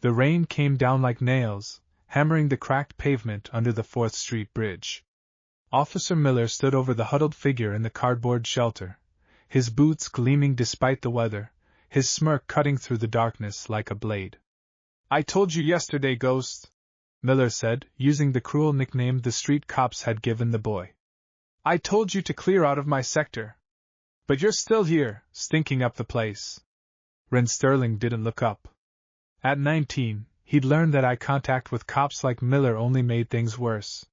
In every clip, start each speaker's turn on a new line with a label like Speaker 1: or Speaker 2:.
Speaker 1: The rain came down like nails, hammering the cracked pavement under the 4th Street Bridge. Officer Miller stood over the huddled figure in the cardboard shelter, his boots gleaming despite the weather, his smirk cutting through the darkness like a blade. "I told you yesterday, Ghost," Miller said, using the cruel nickname the street cops had given the boy. "I told you to clear out of my sector. But you're still here, stinking up the place." Ren Sterling didn't look up. At 19, he'd learned that eye contact with cops like Miller only made things worse.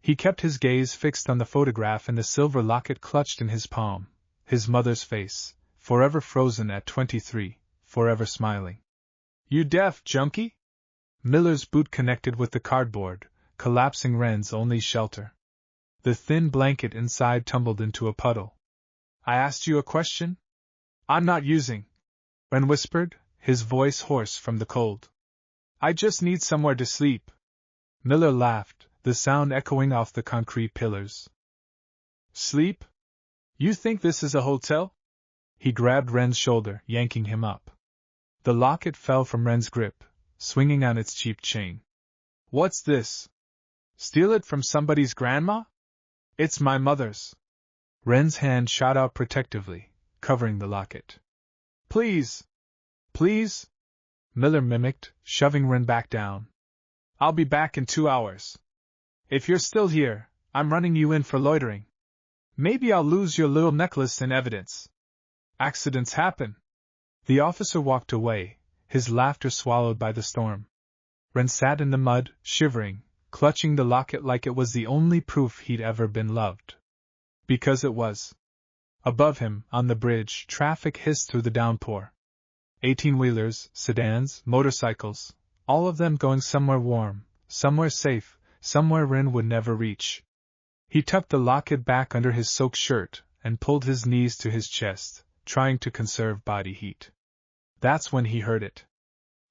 Speaker 1: He kept his gaze fixed on the photograph in the silver locket clutched in his palm, his mother's face, forever frozen at 23, forever smiling. "You deaf, junkie?" Miller's boot connected with the cardboard, collapsing Ren's only shelter. The thin blanket inside tumbled into a puddle. "I asked you a question?" "I'm not using," Ren whispered, his voice hoarse from the cold. "I just need somewhere to sleep." Miller laughed, the sound echoing off the concrete pillars. "Sleep? You think this is a hotel?" He grabbed Ren's shoulder, yanking him up. The locket fell from Ren's grip, swinging on its cheap chain. "What's this? Steal it from somebody's grandma?" "It's my mother's." Ren's hand shot out protectively, covering the locket. "Please! Please!" Miller mimicked, shoving Ren back down. "I'll be back in 2 hours. If you're still here, I'm running you in for loitering. Maybe I'll lose your little necklace in evidence. Accidents happen." The officer walked away, his laughter swallowed by the storm. Ren sat in the mud, shivering, clutching the locket like it was the only proof he'd ever been loved. Because it was. Above him, on the bridge, traffic hissed through the downpour. 18-wheelers, sedans, motorcycles, all of them going somewhere warm, somewhere safe, somewhere Ren would never reach. He tucked the locket back under his soaked shirt and pulled his knees to his chest, trying to conserve body heat. That's when he heard it.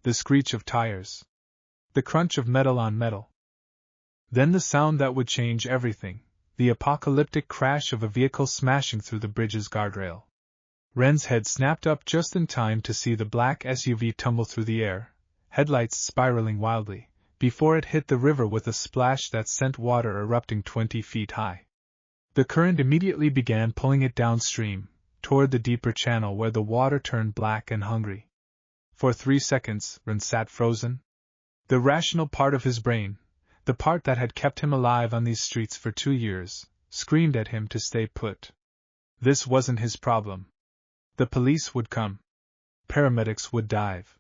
Speaker 1: The screech of tires. The crunch of metal on metal. Then the sound that would change everything, the apocalyptic crash of a vehicle smashing through the bridge's guardrail. Ren's head snapped up just in time to see the black SUV tumble through the air, headlights spiraling wildly, before it hit the river with a splash that sent water erupting 20 feet high. The current immediately began pulling it downstream, toward the deeper channel where the water turned black and hungry. For 3 seconds, Ren sat frozen. The rational part of his brain, the part that had kept him alive on these streets for 2 years, screamed at him to stay put. This wasn't his problem. The police would come. Paramedics would dive.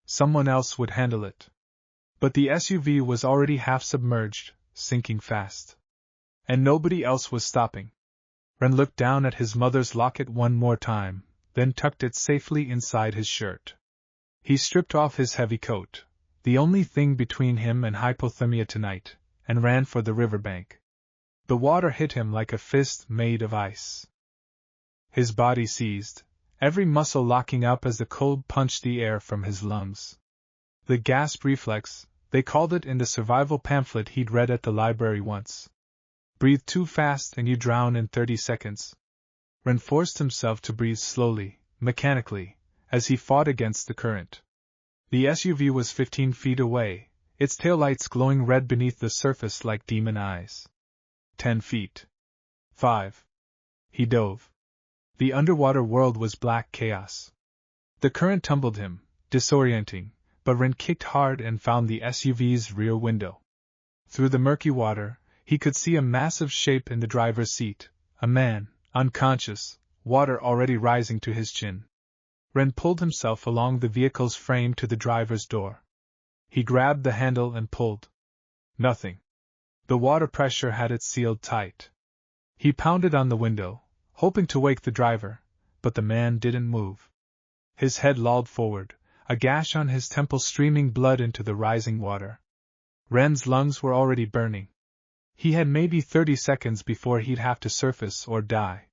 Speaker 1: Someone else would handle it. But the SUV was already half submerged, sinking fast. And nobody else was stopping. Ren looked down at his mother's locket one more time, then tucked it safely inside his shirt. He stripped off his heavy coat, the only thing between him and hypothermia tonight, and ran for the riverbank. The water hit him like a fist made of ice. His body seized, every muscle locking up as the cold punched the air from his lungs. The gasp reflex, they called it in the survival pamphlet he'd read at the library once. Breathe too fast and you drown in 30 seconds. Ren forced himself to breathe slowly, mechanically, as he fought against the current. The SUV was 15 feet away, its taillights glowing red beneath the surface like demon eyes. 10 feet. 5. He dove. The underwater world was black chaos. The current tumbled him, disorienting, but Ren kicked hard and found the SUV's rear window. Through the murky water, he could see a massive shape in the driver's seat, a man, unconscious, water already rising to his chin. Ren pulled himself along the vehicle's frame to the driver's door. He grabbed the handle and pulled. Nothing. The water pressure had it sealed tight. He pounded on the window, hoping to wake the driver, but the man didn't move. His head lolled forward, a gash on his temple streaming blood into the rising water. Ren's lungs were already burning. He had maybe 30 seconds before he'd have to surface or die.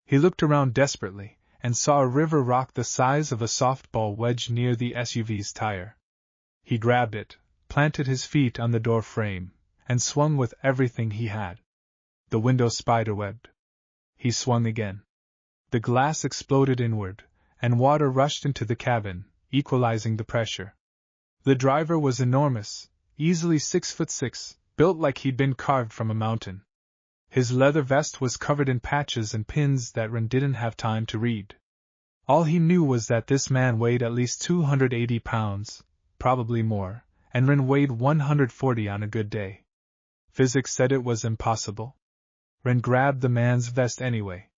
Speaker 1: He looked around desperately, and saw a river rock the size of a softball wedged near the SUV's tire. He grabbed it, planted his feet on the door frame, and swung with everything he had. The window spiderwebbed. He swung again. The glass exploded inward, and water rushed into the cabin, equalizing the pressure. The driver was enormous, easily 6'6", built like he'd been carved from a mountain. His leather vest was covered in patches and pins that Ren didn't have time to read. All he knew was that this man weighed at least 280 pounds, probably more, and Ren weighed 140 on a good day. Physics said it was impossible. Ren grabbed the man's vest anyway.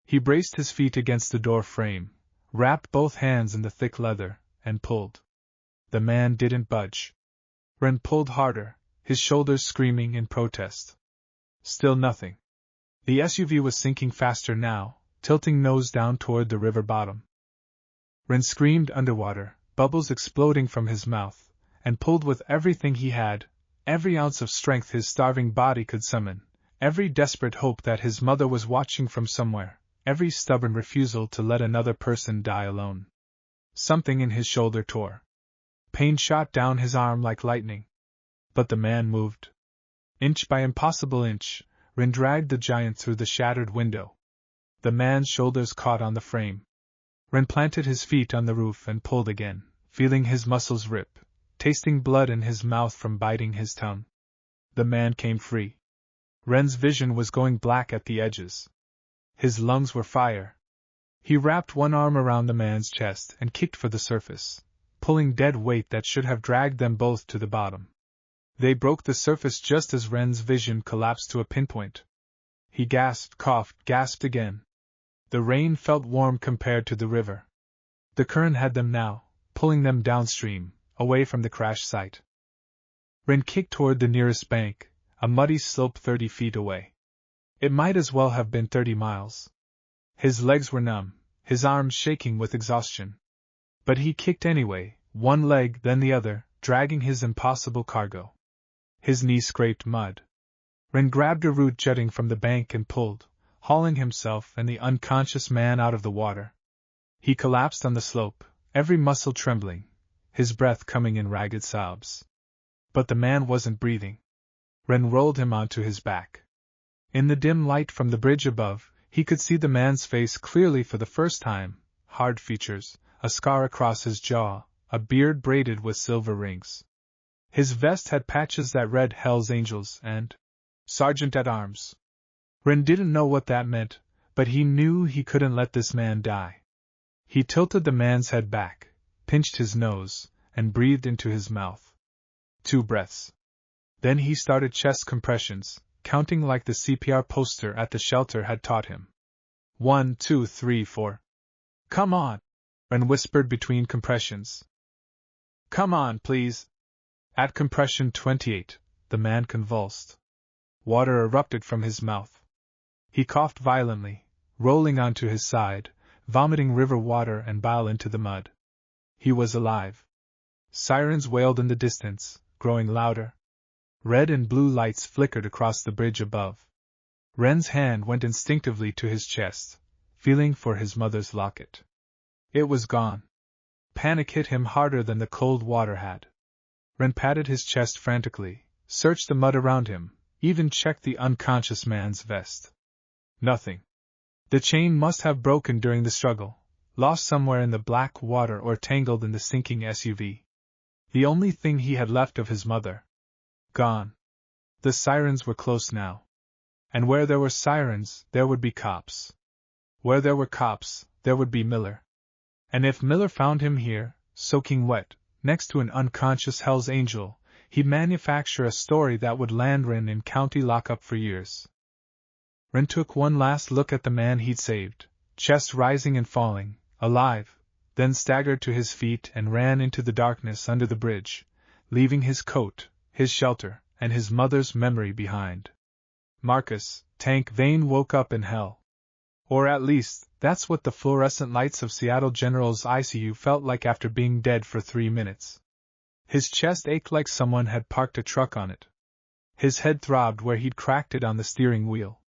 Speaker 1: He braced his feet against the door frame, wrapped both hands in the thick leather, and pulled. The man didn't budge. Ren pulled harder, his shoulders screaming in protest. Still nothing. The SUV was sinking faster now, tilting nose down toward the river bottom. Ren screamed underwater, bubbles exploding from his mouth, and pulled with everything he had, every ounce of strength his starving body could summon, every desperate hope that his mother was watching from somewhere, every stubborn refusal to let another person die alone. Something in his shoulder tore. Pain shot down his arm like lightning. But the man moved. Inch by impossible inch, Ren dragged the giant through the shattered window. The man's shoulders caught on the frame. Ren planted his feet on the roof and pulled again, feeling his muscles rip, tasting blood in his mouth from biting his tongue. The man came free. Ren's vision was going black at the edges. His lungs were fire. He wrapped one arm around the man's chest and kicked for the surface, pulling dead weight that should have dragged them both to the bottom. They broke the surface just as Ren's vision collapsed to a pinpoint. He gasped, coughed, gasped again. The rain felt warm compared to the river. The current had them now, pulling them downstream, away from the crash site. Ren kicked toward the nearest bank, a muddy slope 30 feet away. It might as well have been 30 miles. His legs were numb, his arms shaking with exhaustion. But he kicked anyway, one leg then the other, dragging his impossible cargo. His knee scraped mud. Ren grabbed a root jutting from the bank and pulled, hauling himself and the unconscious man out of the water. He collapsed on the slope, every muscle trembling, his breath coming in ragged sobs. But the man wasn't breathing. Ren rolled him onto his back. In the dim light from the bridge above, he could see the man's face clearly for the first time, hard features, a scar across his jaw, a beard braided with silver rings. His vest had patches that read Hell's Angels and Sergeant at Arms. Ren didn't know what that meant, but he knew he couldn't let this man die. He tilted the man's head back, pinched his nose, and breathed into his mouth. 2 breaths. Then he started chest compressions, counting like the CPR poster at the shelter had taught him. 1, 2, 3, 4. Come on, Ren whispered between compressions. Come on, please. At compression 28, the man convulsed. Water erupted from his mouth. He coughed violently, rolling onto his side, vomiting river water and bile into the mud. He was alive. Sirens wailed in the distance, growing louder. Red and blue lights flickered across the bridge above. Ren's hand went instinctively to his chest, feeling for his mother's locket. It was gone. Panic hit him harder than the cold water had. Ren patted his chest frantically, searched the mud around him, even checked the unconscious man's vest. Nothing. The chain must have broken during the struggle, lost somewhere in the black water or tangled in the sinking SUV. The only thing he had left of his mother. Gone. The sirens were close now. And where there were sirens, there would be cops. Where there were cops, there would be Miller. And if Miller found him here, soaking wet, next to an unconscious Hell's Angel, he'd manufacture a story that would land Ren in county lockup for years. Ren took one last look at the man he'd saved, chest rising and falling, alive, then staggered to his feet and ran into the darkness under the bridge, leaving his coat, his shelter, and his mother's memory behind. Marcus, Tank Vane woke up in hell. Or at least, that's what the fluorescent lights of Seattle General's ICU felt like after being dead for 3 minutes. His chest ached like someone had parked a truck on it. His head throbbed where he'd cracked it on the steering wheel.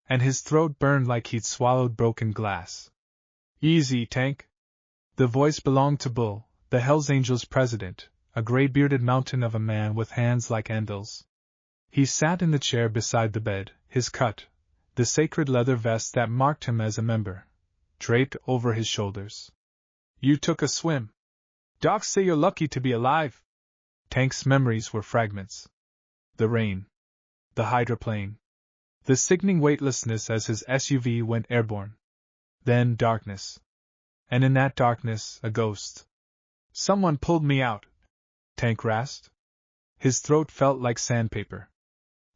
Speaker 1: And his throat burned like he'd swallowed broken glass. Easy, Tank. The voice belonged to Bull, the Hells Angels president, a gray-bearded mountain of a man with hands like anvils. He sat in the chair beside the bed, his cut, the sacred leather vest that marked him as a member, draped over his shoulders. You took a swim. Docs say you're lucky to be alive. Tank's memories were fragments. The rain. The hydroplane. The sickening weightlessness as his SUV went airborne. Then darkness. And in that darkness, a ghost. Someone pulled me out, Tank rasped. His throat felt like sandpaper.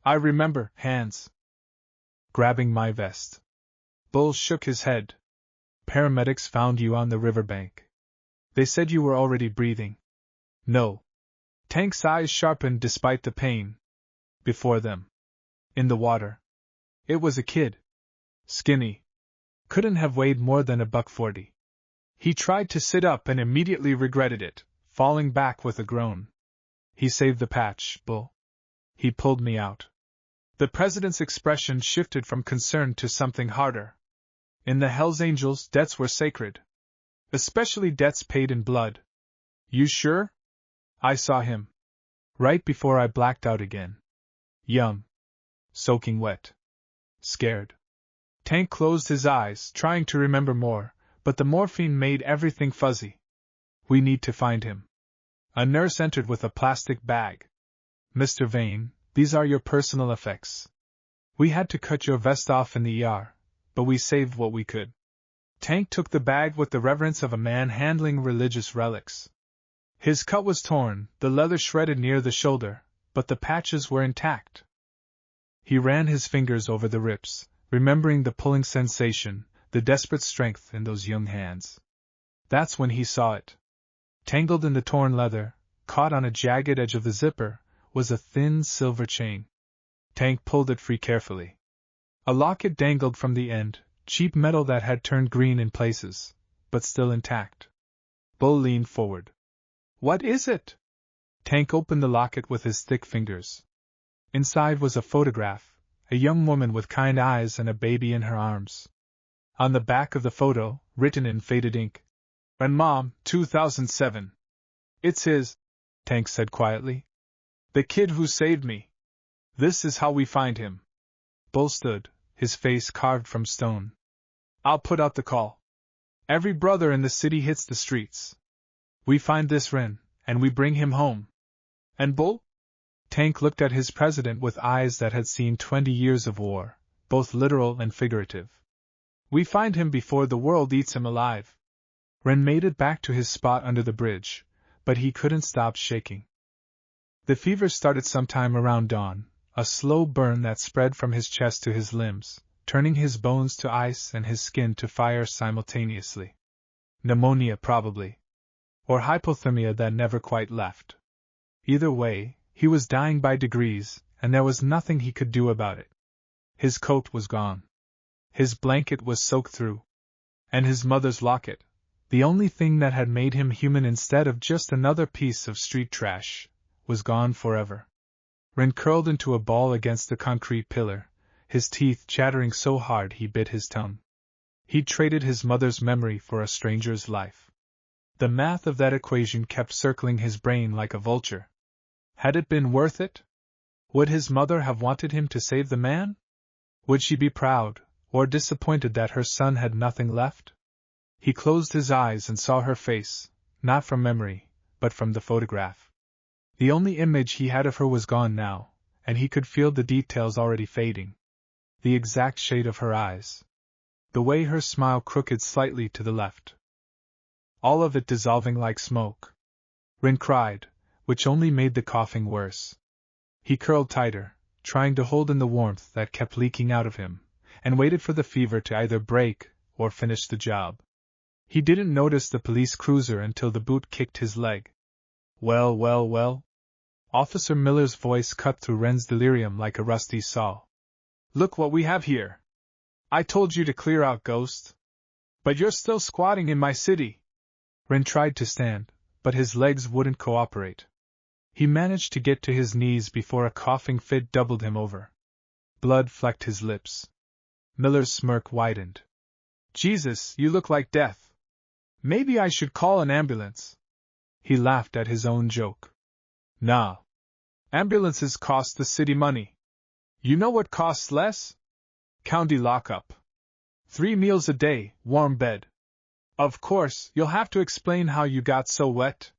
Speaker 1: I remember, hands grabbing my vest. Bull shook his head. Paramedics found you on the riverbank. They said you were already breathing. No. Tank's eyes sharpened despite the pain. Before them. In the water. It was a kid. Skinny. Couldn't have weighed more than $140. He tried to sit up and immediately regretted it, falling back with a groan. He saved the patch, Bull. He pulled me out. The president's expression shifted from concern to something harder. In the Hells Angels, debts were sacred. Especially debts paid in blood. You sure? I saw him. Right before I blacked out again. Young. Soaking wet. Scared. Tank closed his eyes, trying to remember more, but the morphine made everything fuzzy. We need to find him. A nurse entered with a plastic bag. Mr. Vane, these are your personal effects. We had to cut your vest off in the ER, but we saved what we could. Tank took the bag with the reverence of a man handling religious relics. His cut was torn, the leather shredded near the shoulder, but the patches were intact. He ran his fingers over the rips, remembering the pulling sensation, the desperate strength in those young hands. That's when he saw it. Tangled in the torn leather, caught on a jagged edge of the zipper, was a thin silver chain. Tank pulled it free carefully. A locket dangled from the end, cheap metal that had turned green in places, but still intact. Bull leaned forward. What is it? Tank opened the locket with his thick fingers. Inside was a photograph, a young woman with kind eyes and a baby in her arms. On the back of the photo, written in faded ink, "And Mom, 2007. It's his," Tank said quietly. "The kid who saved me. This is how we find him." Bull stood, his face carved from stone. "I'll put out the call. Every brother in the city hits the streets. We find this Ren, and we bring him home." "And Bull?" Tank looked at his president with eyes that had seen 20 years of war, both literal and figurative. "We find him before the world eats him alive." Ren made it back to his spot under the bridge, but he couldn't stop shaking. The fever started sometime around dawn, a slow burn that spread from his chest to his limbs, turning his bones to ice and his skin to fire simultaneously. Pneumonia, probably. Or hypothermia that never quite left. Either way, he was dying by degrees, and there was nothing he could do about it. His coat was gone. His blanket was soaked through. And his mother's locket, the only thing that had made him human instead of just another piece of street trash, was gone forever. Ren curled into a ball against the concrete pillar, his teeth chattering so hard he bit his tongue. He'd traded his mother's memory for a stranger's life. The math of that equation kept circling his brain like a vulture. Had it been worth it? Would his mother have wanted him to save the man? Would she be proud, or disappointed that her son had nothing left? He closed his eyes and saw her face, not from memory, but from the photograph. The only image he had of her was gone now, and he could feel the details already fading. The exact shade of her eyes. The way her smile crooked slightly to the left. All of it dissolving like smoke. Ren cried, which only made the coughing worse. He curled tighter, trying to hold in the warmth that kept leaking out of him, and waited for the fever to either break or finish the job. He didn't notice the police cruiser until the boot kicked his leg. "Well, well, well?" Officer Miller's voice cut through Ren's delirium like a rusty saw. "Look what we have here. I told you to clear out, Ghost. But you're still squatting in my city." Ren tried to stand, but his legs wouldn't cooperate. He managed to get to his knees before a coughing fit doubled him over. Blood flecked his lips. Miller's smirk widened. "Jesus, you look like death. Maybe I should call an ambulance." He laughed at his own joke. "Nah. Ambulances cost the city money. You know what costs less? County lockup. 3 meals a day, warm bed. Of course, you'll have to explain how you got so wet."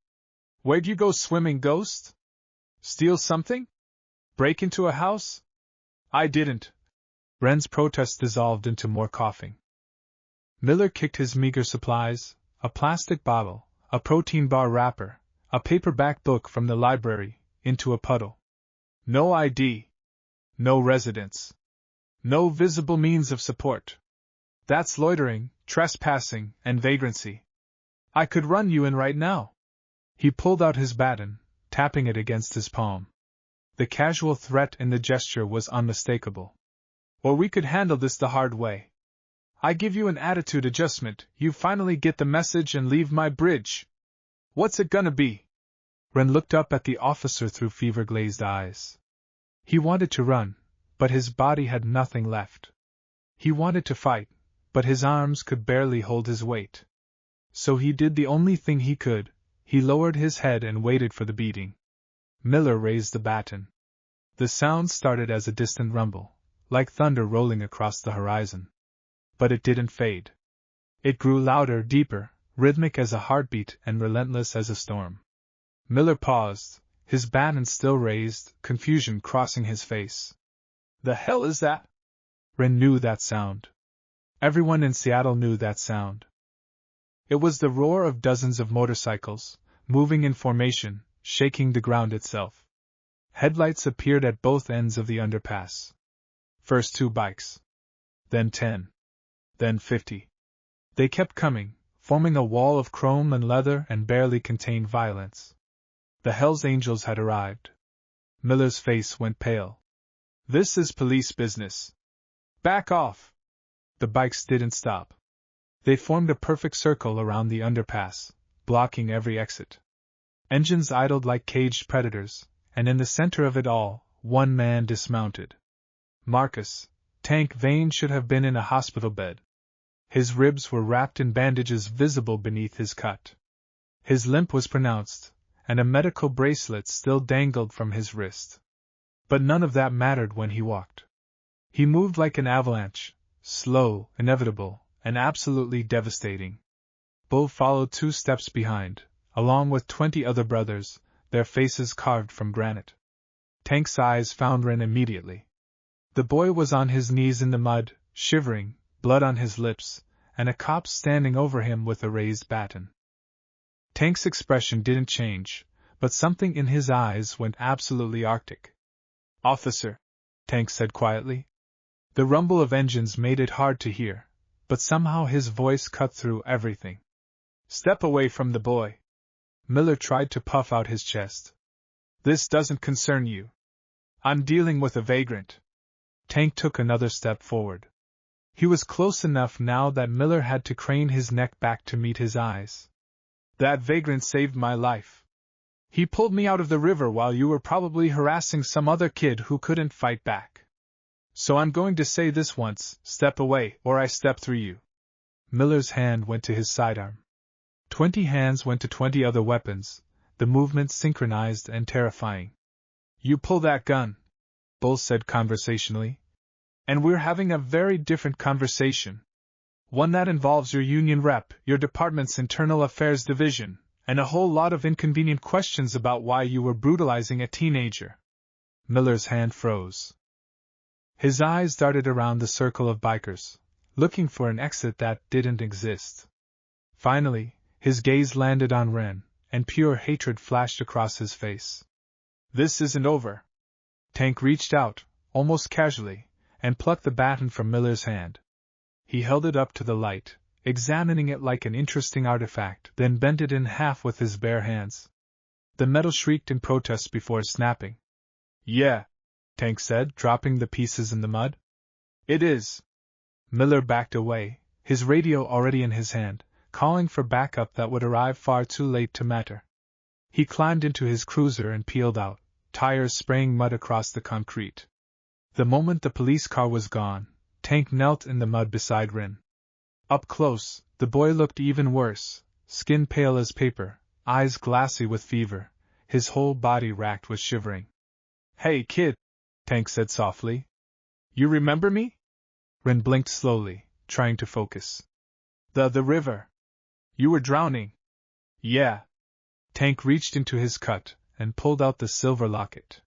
Speaker 1: Where'd you go swimming, ghost? Steal something? Break into a house? I didn't. Wren's protest dissolved into more coughing. Miller kicked his meager supplies, a plastic bottle, a protein bar wrapper, a paperback book from the library, into a puddle. No ID. No residence. No visible means of support. That's loitering, trespassing, and vagrancy. I could run you in right now. He pulled out his baton, tapping it against his palm. The casual threat in the gesture was unmistakable. Or we could handle this the hard way. I give you an attitude adjustment, you finally get the message and leave my bridge. What's it gonna be? Wren looked up at the officer through fever-glazed eyes. He wanted to run, but his body had nothing left. He wanted to fight, but his arms could barely hold his weight. So he did the only thing he could, he lowered his head and waited for the beating. Miller raised the baton. The sound started as a distant rumble, like thunder rolling across the horizon. But it didn't fade. It grew louder, deeper, rhythmic as a heartbeat and relentless as a storm. Miller paused, his baton still raised, confusion crossing his face. The hell is that? Wren knew that sound. Everyone in Seattle knew that sound. It was the roar of dozens of motorcycles, moving in formation, shaking the ground itself. Headlights appeared at both ends of the underpass. First 2 bikes. Then 10. Then 50. They kept coming, forming a wall of chrome and leather and barely contained violence. The Hells Angels had arrived. Miller's face went pale. This is police business. Back off! The bikes didn't stop. They formed a perfect circle around the underpass, blocking every exit. Engines idled like caged predators, and in the center of it all, one man dismounted. Marcus, Tank Vane should have been in a hospital bed. His ribs were wrapped in bandages visible beneath his cut. His limp was pronounced, and a medical bracelet still dangled from his wrist. But none of that mattered when he walked. He moved like an avalanche, slow, inevitable, and absolutely devastating. Bull followed 2 steps behind, along with 20 other brothers, their faces carved from granite. Tank's eyes found Wren immediately. The boy was on his knees in the mud, shivering, blood on his lips, and a cop standing over him with a raised baton. Tank's expression didn't change, but something in his eyes went absolutely arctic. Officer, Tank said quietly. The rumble of engines made it hard to hear, but somehow his voice cut through everything. Step away from the boy. Miller tried to puff out his chest. This doesn't concern you. I'm dealing with a vagrant. Tank took another step forward. He was close enough now that Miller had to crane his neck back to meet his eyes. That vagrant saved my life. He pulled me out of the river while you were probably harassing some other kid who couldn't fight back. So I'm going to say this once, step away or I step through you. Miller's hand went to his sidearm. 20 hands went to 20 other weapons, the movement synchronized and terrifying. You pull that gun, Bull said conversationally. And we're having a very different conversation. One that involves your union rep, your department's internal affairs division, and a whole lot of inconvenient questions about why you were brutalizing a teenager. Miller's hand froze. His eyes darted around the circle of bikers, looking for an exit that didn't exist. Finally, his gaze landed on Wren, and pure hatred flashed across his face. This isn't over. Tank reached out, almost casually, and plucked the baton from Miller's hand. He held it up to the light, examining it like an interesting artifact, then bent it in half with his bare hands. The metal shrieked in protest before snapping. Yeah, Tank said, dropping the pieces in the mud. It is. Miller backed away, his radio already in his hand, calling for backup that would arrive far too late to matter. He climbed into his cruiser and peeled out, tires spraying mud across the concrete. The moment the police car was gone, Tank knelt in the mud beside Wren. Up close, the boy looked even worse, skin pale as paper, eyes glassy with fever, his whole body racked with shivering. Hey kid, Tank said softly. You remember me? Wren blinked slowly, trying to focus. The river. You were drowning. Yeah. Tank reached into his cut and pulled out the silver locket.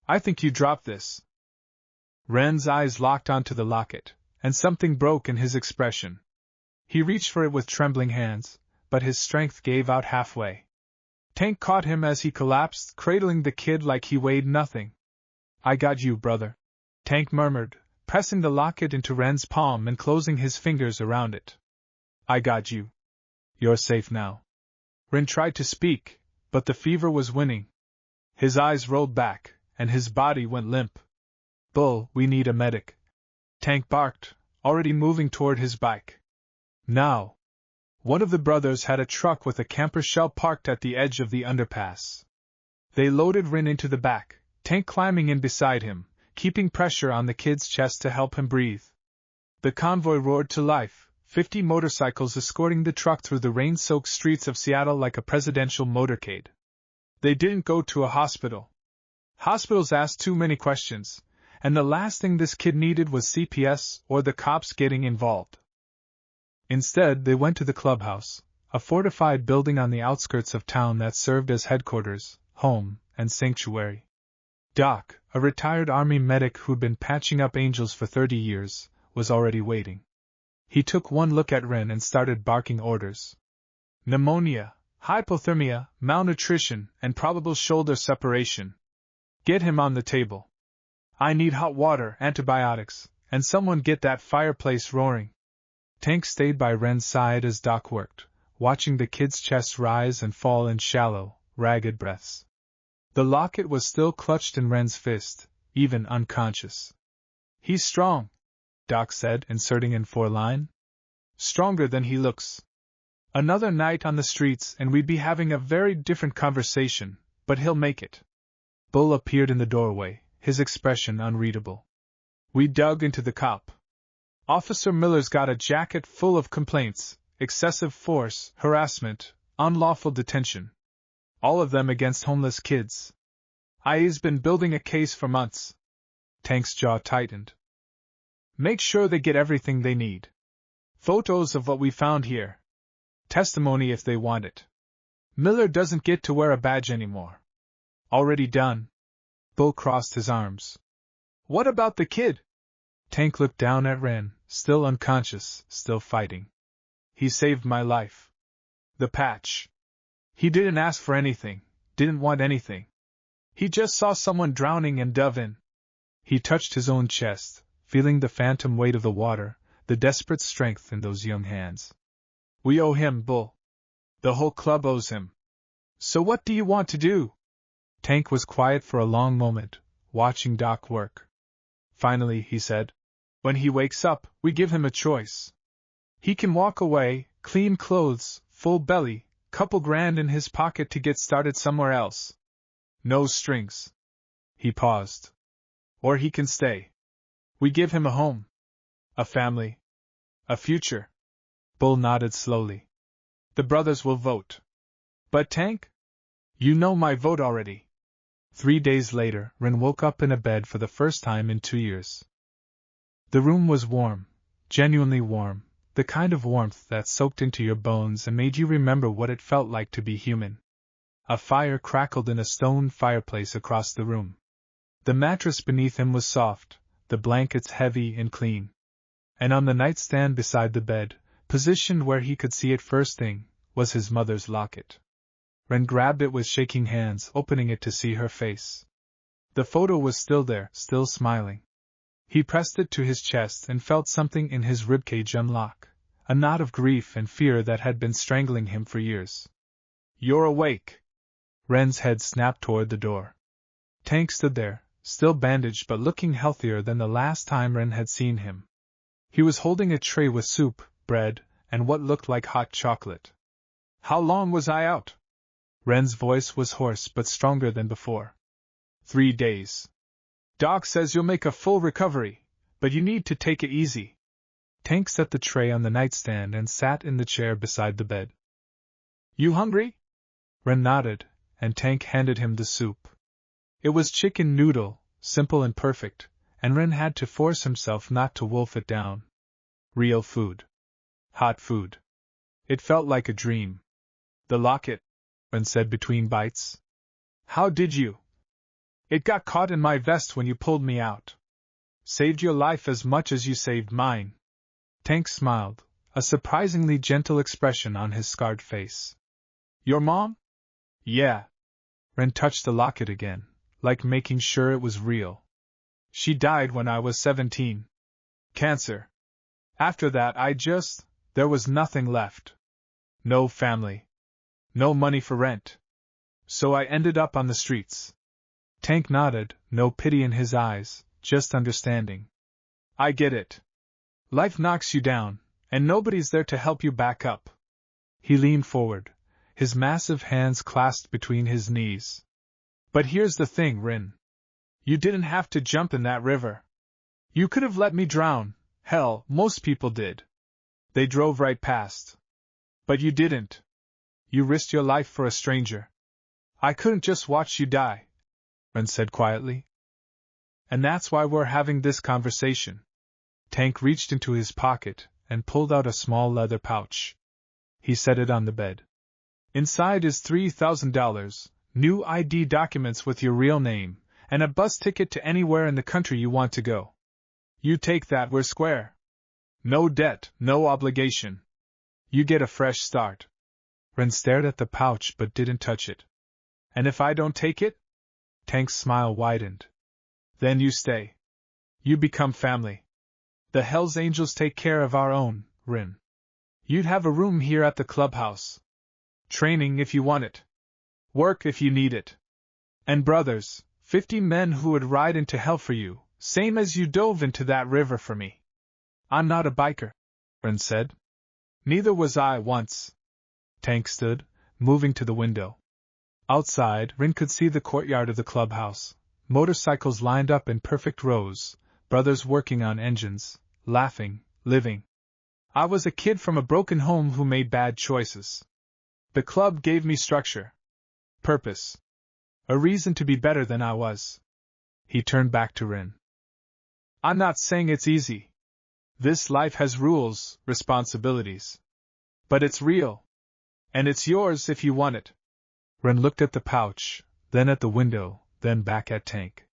Speaker 1: I think you dropped this. Ren's eyes locked onto the locket, and something broke in his expression. He reached for it with trembling hands, but his strength gave out halfway. Tank caught him as he collapsed, cradling the kid like he weighed nothing. I got you, brother, Tank murmured, pressing the locket into Ren's palm and closing his fingers around it. I got you. You're safe now. Ren tried to speak, but the fever was winning. His eyes rolled back, and his body went limp. Bull, we need a medic, Tank barked, already moving toward his bike. Now. One of the brothers had a truck with a camper shell parked at the edge of the underpass. They loaded Rin into the back, Tank climbing in beside him, keeping pressure on the kid's chest to help him breathe. The convoy roared to life, 50 motorcycles escorting the truck through the rain-soaked streets of Seattle like a presidential motorcade. They didn't go to a hospital. Hospitals asked too many questions, and the last thing this kid needed was CPS or the cops getting involved. Instead, they went to the clubhouse, a fortified building on the outskirts of town that served as headquarters, home, and sanctuary. Doc, a retired Army medic who'd been patching up angels for 30 years, was already waiting. He took one look at Ren and started barking orders. Pneumonia, hypothermia, malnutrition, and probable shoulder separation. Get him on the table. I need hot water, antibiotics, and someone get that fireplace roaring. Tank stayed by Ren's side as Doc worked, watching the kid's chest rise and fall in shallow, ragged breaths. The locket was still clutched in Ren's fist, even unconscious. He's strong, Doc said, inserting in 4-line. Stronger than he looks. Another night on the streets and we'd be having a very different conversation, but he'll make it. Bull appeared in the doorway, his expression unreadable. We dug into the cop. Officer Miller's got a jacket full of complaints, excessive force, harassment, unlawful detention. All of them against homeless kids. I's been building a case for months. Tank's jaw tightened. Make sure they get everything they need. Photos of what we found here. Testimony if they want it. Miller doesn't get to wear a badge anymore. Already done. Bull crossed his arms. What about the kid? Tank looked down at Ren, still unconscious, still fighting. He saved my life. The patch. He didn't ask for anything, didn't want anything. He just saw someone drowning and dove in. He touched his own chest, feeling the phantom weight of the water, the desperate strength in those young hands. We owe him, Bull. The whole club owes him. So what do you want to do? Tank was quiet for a long moment, watching Doc work. Finally, he said, when he wakes up, we give him a choice. He can walk away, clean clothes, full belly, couple grand in his pocket to get started somewhere else. No strings. He paused. Or he can stay. We give him a home. A family. A future. Bull nodded slowly. The brothers will vote. But Tank? You know my vote already. 3 days later, Ren woke up in a bed for the first time in 2 years. The room was warm, genuinely warm, the kind of warmth that soaked into your bones and made you remember what it felt like to be human. A fire crackled in a stone fireplace across the room. The mattress beneath him was soft, the blankets heavy and clean. And on the nightstand beside the bed, positioned where he could see it first thing, was his mother's locket. Ren grabbed it with shaking hands, opening it to see her face. The photo was still there, still smiling. He pressed it to his chest and felt something in his ribcage unlock, a knot of grief and fear that had been strangling him for years. You're awake. Ren's head snapped toward the door. Tank stood there, still bandaged but looking healthier than the last time Ren had seen him. He was holding a tray with soup, bread, and what looked like hot chocolate. How long was I out? Ren's voice was hoarse but stronger than before. 3 days. Doc says you'll make a full recovery, but you need to take it easy. Tank set the tray on the nightstand and sat in the chair beside the bed. You hungry? Ren nodded, and Tank handed him the soup. It was chicken noodle, simple and perfect, and Ren had to force himself not to wolf it down. Real food. Hot food. It felt like a dream. The locket. Ren said between bites. How did you? It got caught in my vest when you pulled me out. Saved your life as much as you saved mine. Tank smiled, a surprisingly gentle expression on his scarred face. Your mom? Yeah. Ren touched the locket again, like making sure it was real. She died when I was 17. Cancer. After that there was nothing left. No family. No money for rent. So I ended up on the streets. Tank nodded, no pity in his eyes, just understanding. I get it. Life knocks you down, and nobody's there to help you back up. He leaned forward, his massive hands clasped between his knees. But here's the thing, Rin. You didn't have to jump in that river. You could have let me drown. Hell, most people did. They drove right past. But you didn't. You risked your life for a stranger. I couldn't just watch you die, Ren said quietly. And that's why we're having this conversation. Tank reached into his pocket and pulled out a small leather pouch. He set it on the bed. Inside is $3,000, new ID documents with your real name, and a bus ticket to anywhere in the country you want to go. You take that, we're square. No debt, no obligation. You get a fresh start. Ren stared at the pouch but didn't touch it. And if I don't take it? Tank's smile widened. Then you stay. You become family. The Hells Angels take care of our own, Rin. You'd have a room here at the clubhouse. Training if you want it. Work if you need it. And brothers, 50 men who would ride into hell for you, same as you dove into that river for me. I'm not a biker, Rin said. Neither was I once. Tank stood, moving to the window. Outside, Rin could see the courtyard of the clubhouse, motorcycles lined up in perfect rows, brothers working on engines, laughing, living. I was a kid from a broken home who made bad choices. The club gave me structure, purpose, a reason to be better than I was. He turned back to Rin. I'm not saying it's easy. This life has rules, responsibilities. But it's real. And it's yours if you want it. Ren looked at the pouch, then at the window, then back at Tank.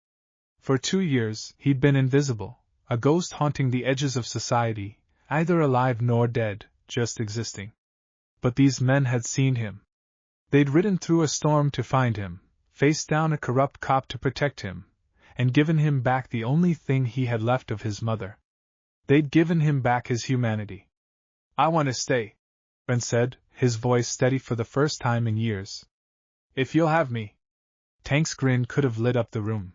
Speaker 1: For 2 years, he'd been invisible, a ghost haunting the edges of society, neither alive nor dead, just existing. But these men had seen him. They'd ridden through a storm to find him, faced down a corrupt cop to protect him, and given him back the only thing he had left of his mother. They'd given him back his humanity. I want to stay, Ren said, his voice steady for the first time in years. If you'll have me. Tank's grin could have lit up the room.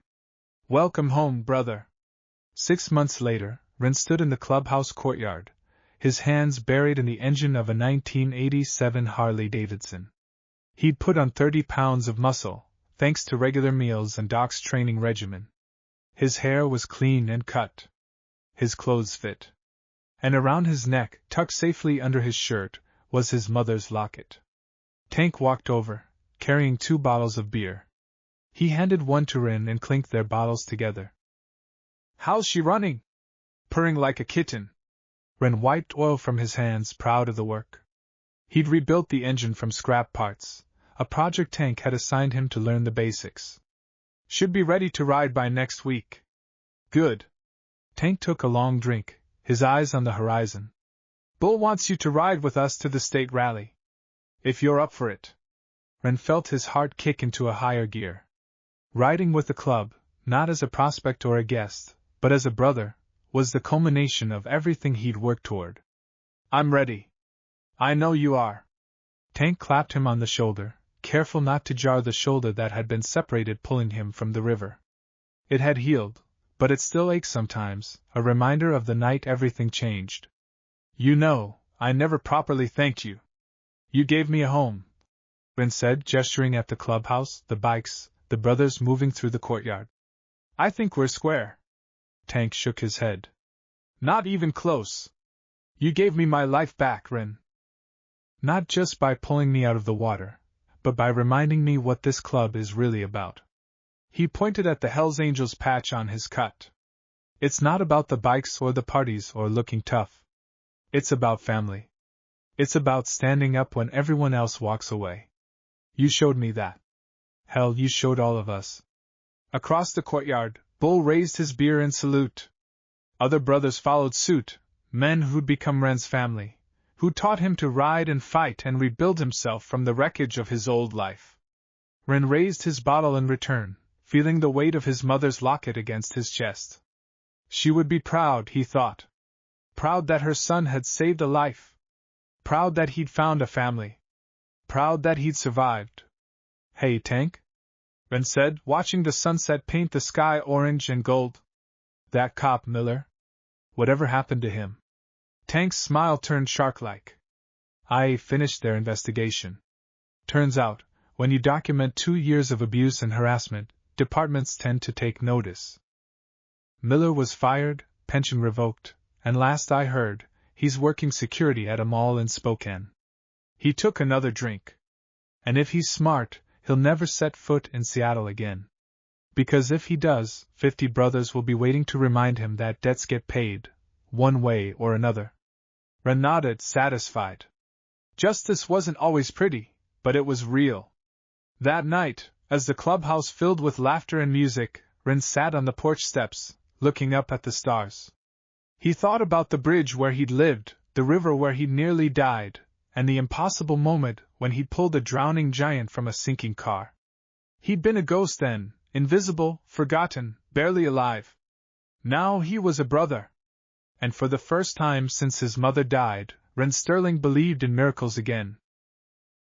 Speaker 1: Welcome home, brother. 6 months later, Ren stood in the clubhouse courtyard, his hands buried in the engine of a 1987 Harley-Davidson. He'd put on 30 pounds of muscle, thanks to regular meals and Doc's training regimen. His hair was clean and cut. His clothes fit. And around his neck, tucked safely under his shirt, was his mother's locket. Tank walked over, carrying 2 bottles of beer. He handed one to Rin and clinked their bottles together. How's she running? Purring like a kitten. Rin wiped oil from his hands, proud of the work. He'd rebuilt the engine from scrap parts, a project Tank had assigned him to learn the basics. Should be ready to ride by next week. Good. Tank took a long drink, his eyes on the horizon. Bull wants you to ride with us to the state rally. If you're up for it. Ren felt his heart kick into a higher gear. Riding with the club, not as a prospect or a guest, but as a brother, was the culmination of everything he'd worked toward. I'm ready. I know you are. Tank clapped him on the shoulder, careful not to jar the shoulder that had been separated pulling him from the river. It had healed, but it still ached sometimes, a reminder of the night everything changed. You know, I never properly thanked you. You gave me a home, Ren said, gesturing at the clubhouse, the bikes, the brothers moving through the courtyard. I think we're square. Tank shook his head. Not even close. You gave me my life back, Ren. Not just by pulling me out of the water, but by reminding me what this club is really about. He pointed at the Hells Angels patch on his cut. It's not about the bikes or the parties or looking tough. It's about family. It's about standing up when everyone else walks away. You showed me that. Hell, you showed all of us. Across the courtyard, Bull raised his beer in salute. Other brothers followed suit, men who'd become Ren's family, who taught him to ride and fight and rebuild himself from the wreckage of his old life. Ren raised his bottle in return, feeling the weight of his mother's locket against his chest. She would be proud, he thought. Proud that her son had saved a life. Proud that he'd found a family. Proud that he'd survived. Hey, Tank? Ren said, watching the sunset paint the sky orange and gold. That cop, Miller? Whatever happened to him? Tank's smile turned shark-like. I finished their investigation. Turns out, when you document 2 years of abuse and harassment, departments tend to take notice. Miller was fired, pension revoked, and last I heard, he's working security at a mall in Spokane. He took another drink. And if he's smart, he'll never set foot in Seattle again. Because if he does, 50 brothers will be waiting to remind him that debts get paid, one way or another. Ren nodded, satisfied. Justice wasn't always pretty, but it was real. That night, as the clubhouse filled with laughter and music, Ren sat on the porch steps, looking up at the stars. He thought about the bridge where he'd lived, the river where he'd nearly died, and the impossible moment when he'd pulled a drowning giant from a sinking car. He'd been a ghost then, invisible, forgotten, barely alive. Now he was a brother. And for the first time since his mother died, Ren Sterling believed in miracles again,